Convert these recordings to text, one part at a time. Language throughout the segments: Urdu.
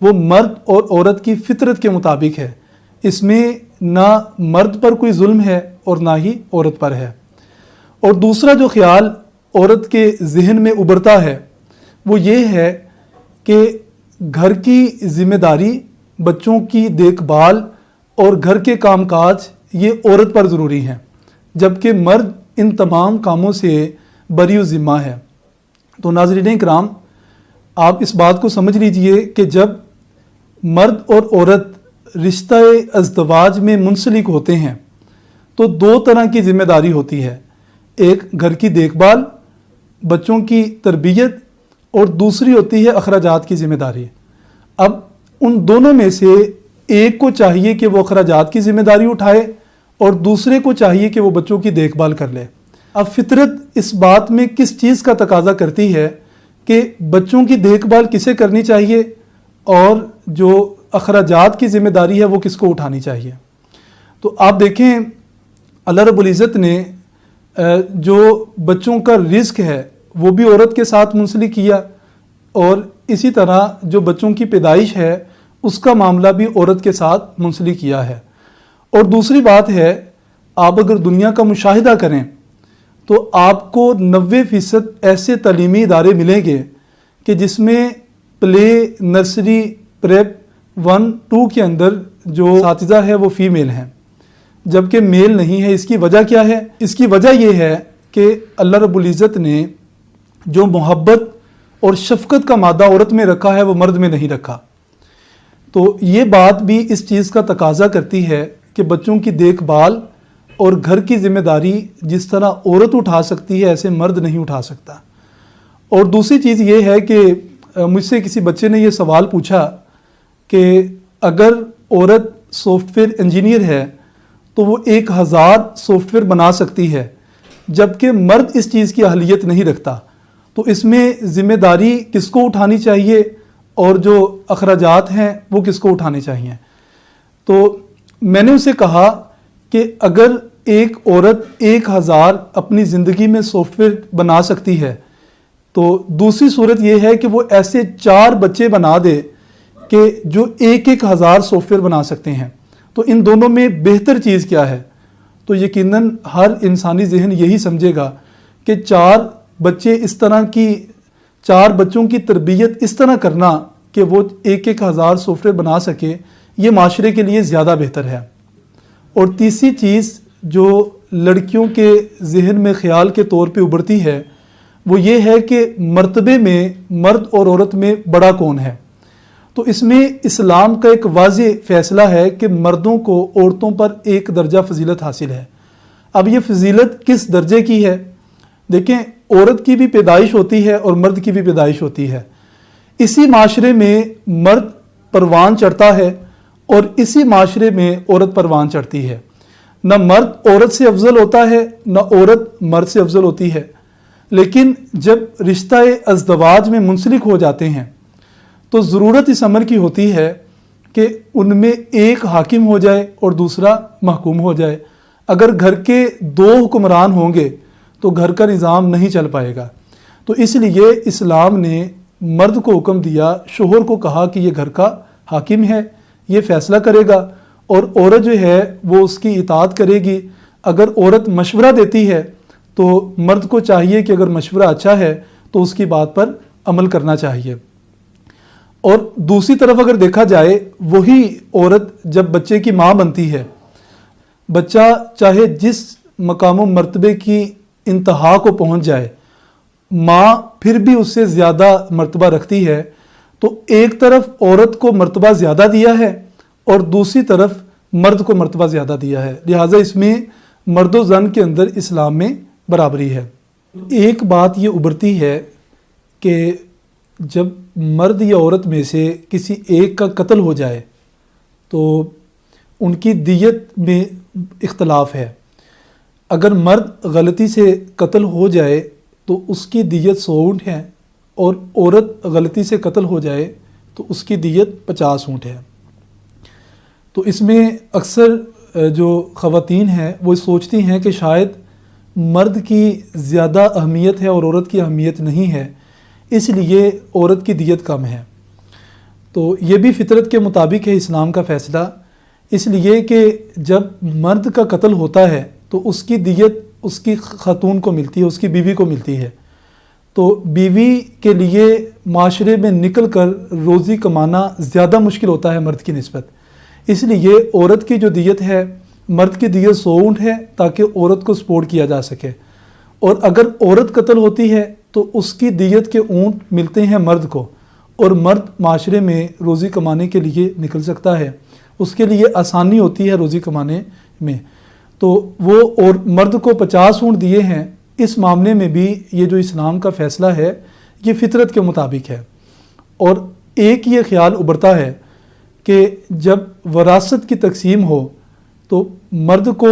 وہ مرد اور عورت کی فطرت کے مطابق ہے، اس میں نہ مرد پر کوئی ظلم ہے اور نہ ہی عورت پر ہے۔ اور دوسرا جو خیال عورت کے ذہن میں ابھرتا ہے وہ یہ ہے کہ گھر کی ذمہ داری، بچوں کی دیکھ بھال اور گھر کے کام کاج یہ عورت پر ضروری ہیں، جبکہ مرد ان تمام کاموں سے بری و ذمہ ہے۔ تو ناظرین کرام، آپ اس بات کو سمجھ لیجئے کہ جب مرد اور عورت رشتہ ازدواج میں منسلک ہوتے ہیں تو دو طرح کی ذمہ داری ہوتی ہے، ایک گھر کی دیکھ بھال، بچوں کی تربیت، اور دوسری ہوتی ہے اخراجات کی ذمہ داری۔ اب ان دونوں میں سے ایک کو چاہیے کہ وہ اخراجات کی ذمہ داری اٹھائے اور دوسرے کو چاہیے کہ وہ بچوں کی دیکھ بھال کر لے۔ اب فطرت اس بات میں کس چیز کا تقاضا کرتی ہے کہ بچوں کی دیکھ بھال کسے کرنی چاہیے اور جو اخراجات کی ذمہ داری ہے وہ کس کو اٹھانی چاہیے؟ تو آپ دیکھیں اللہ رب العزت نے جو بچوں کا رزق ہے وہ بھی عورت کے ساتھ منسلک کیا، اور اسی طرح جو بچوں کی پیدائش ہے اس کا معاملہ بھی عورت کے ساتھ منسلک کیا ہے۔ اور دوسری بات ہے، آپ اگر دنیا کا مشاہدہ کریں تو آپ کو 90% ایسے تعلیمی ادارے ملیں گے کہ جس میں پلے، نرسری، پریپ 1، 2 کے اندر جو اساتذہ ہے وہ فیمیل ہیں جبکہ میل نہیں ہے۔ اس کی وجہ کیا ہے؟ اس کی وجہ یہ ہے کہ اللہ رب العزت نے جو محبت اور شفقت کا مادہ عورت میں رکھا ہے وہ مرد میں نہیں رکھا۔ تو یہ بات بھی اس چیز کا تقاضا کرتی ہے کہ بچوں کی دیکھ بھال اور گھر کی ذمہ داری جس طرح عورت اٹھا سکتی ہے ایسے مرد نہیں اٹھا سکتا۔ اور دوسری چیز یہ ہے کہ مجھ سے کسی بچے نے یہ سوال پوچھا کہ اگر عورت سافٹ ویئر انجینئر ہے تو وہ 1000 سافٹ ویئر بنا سکتی ہے جبکہ مرد اس چیز کی اہلیت نہیں رکھتا، تو اس میں ذمہ داری کس کو اٹھانی چاہیے اور جو اخراجات ہیں وہ کس کو اٹھانے چاہیے؟ تو میں نے اسے کہا کہ اگر ایک عورت 1000 اپنی زندگی میں سافٹ ویئر بنا سکتی ہے تو دوسری صورت یہ ہے کہ وہ ایسے 4 بچے بنا دے کہ جو 1000 سافٹ ویئر بنا سکتے ہیں، تو ان دونوں میں بہتر چیز کیا ہے؟ تو یقیناً ہر انسانی ذہن یہی سمجھے گا کہ 4 بچے اس طرح کی 4 بچوں کی تربیت اس طرح کرنا کہ وہ 1000 سافٹ ویئر بنا سکے، یہ معاشرے کے لیے زیادہ بہتر ہے۔ اور تیسری چیز جو لڑکیوں کے ذہن میں خیال کے طور پہ ابھرتی ہے وہ یہ ہے کہ مرتبے میں مرد اور عورت میں بڑا کون ہے؟ تو اس میں اسلام کا ایک واضح فیصلہ ہے کہ مردوں کو عورتوں پر 1 درجہ فضیلت حاصل ہے۔ اب یہ فضیلت کس درجے کی ہے؟ دیکھیں، عورت کی بھی پیدائش ہوتی ہے اور مرد کی بھی پیدائش ہوتی ہے۔ اسی معاشرے میں مرد پروان چڑھتا ہے اور اسی معاشرے میں عورت پروان چڑھتی ہے۔ نہ مرد عورت سے افضل ہوتا ہے نہ عورت مرد سے افضل ہوتی ہے، لیکن جب رشتہ ازدواج میں منسلک ہو جاتے ہیں تو ضرورت اس امر کی ہوتی ہے کہ ان میں ایک حاکم ہو جائے اور دوسرا محکوم ہو جائے۔ اگر گھر کے 2 حکمران ہوں گے تو گھر کا نظام نہیں چل پائے گا۔ تو اس لیے اسلام نے مرد کو حکم دیا، شوہر کو کہا کہ یہ گھر کا حاکم ہے، یہ فیصلہ کرے گا، اور عورت جو ہے وہ اس کی اطاعت کرے گی۔ اگر عورت مشورہ دیتی ہے تو مرد کو چاہیے کہ اگر مشورہ اچھا ہے تو اس کی بات پر عمل کرنا چاہیے۔ اور دوسری طرف اگر دیکھا جائے، وہی عورت جب بچے کی ماں بنتی ہے، بچہ چاہے جس مقام و مرتبے کی انتہا کو پہنچ جائے، ماں پھر بھی اس سے زیادہ مرتبہ رکھتی ہے۔ تو ایک طرف عورت کو مرتبہ زیادہ دیا ہے اور دوسری طرف مرد کو مرتبہ زیادہ دیا ہے، لہٰذا اس میں مرد و زن کے اندر اسلام میں برابری ہے۔ ایک بات یہ ابھرتی ہے کہ جب مرد یا عورت میں سے کسی ایک کا قتل ہو جائے تو ان کی دیت میں اختلاف ہے۔ اگر مرد غلطی سے قتل ہو جائے تو اس کی دیت 100 اونٹ ہے، اور عورت غلطی سے قتل ہو جائے تو اس کی دیت 50 اونٹ ہے۔ تو اس میں اکثر جو خواتین ہیں وہ سوچتی ہیں کہ شاید مرد کی زیادہ اہمیت ہے اور عورت کی اہمیت نہیں ہے، اس لیے عورت کی دیت کم ہے۔ تو یہ بھی فطرت کے مطابق ہے اسلام کا فیصلہ، اس لیے کہ جب مرد کا قتل ہوتا ہے تو اس کی دیت اس کی خاتون کو ملتی ہے، اس کی بیوی کو ملتی ہے۔ تو بیوی کے لیے معاشرے میں نکل کر روزی کمانا زیادہ مشکل ہوتا ہے مرد کی نسبت، اس لیے عورت کی جو دیت ہے، مرد کی دیت 100 اونٹ ہے تاکہ عورت کو سپورٹ کیا جا سکے، اور اگر عورت قتل ہوتی ہے تو اس کی دیت کے اونٹ ملتے ہیں مرد کو، اور مرد معاشرے میں روزی کمانے کے لیے نکل سکتا ہے، اس کے لیے آسانی ہوتی ہے روزی کمانے میں۔ تو وہ اور مرد کو 50 اونٹ دیے ہیں، اس معاملے میں بھی یہ جو اسلام کا فیصلہ ہے یہ فطرت کے مطابق ہے۔ اور ایک یہ خیال ابھرتا ہے کہ جب وراثت کی تقسیم ہو تو مرد کو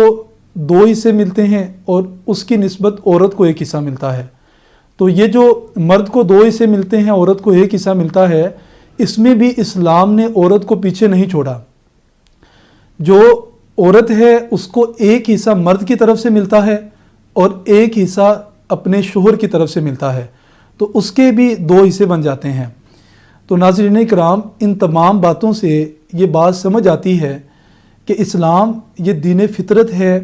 2 حصے ملتے ہیں اور اس کی نسبت عورت کو 1 حصہ ملتا ہے۔ تو یہ جو مرد کو 2 حصے ملتے ہیں، عورت کو 1 حصہ ملتا ہے، اس میں بھی اسلام نے عورت کو پیچھے نہیں چھوڑا۔ جو عورت ہے اس کو 1 حصہ مرد کی طرف سے ملتا ہے اور 1 حصہ اپنے شوہر کی طرف سے ملتا ہے، تو اس کے بھی 2 حصے بن جاتے ہیں۔ تو ناظرین کرام، ان تمام باتوں سے یہ بات سمجھ آتی ہے کہ اسلام یہ دین فطرت ہے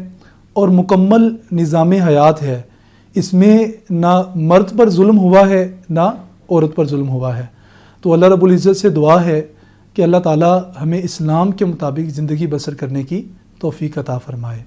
اور مکمل نظام حیات ہے، اس میں نہ مرد پر ظلم ہوا ہے نہ عورت پر ظلم ہوا ہے۔ تو اللہ رب العزت سے دعا ہے کہ اللہ تعالی ہمیں اسلام کے مطابق زندگی بسر کرنے کی توفیق عطا فرمائے۔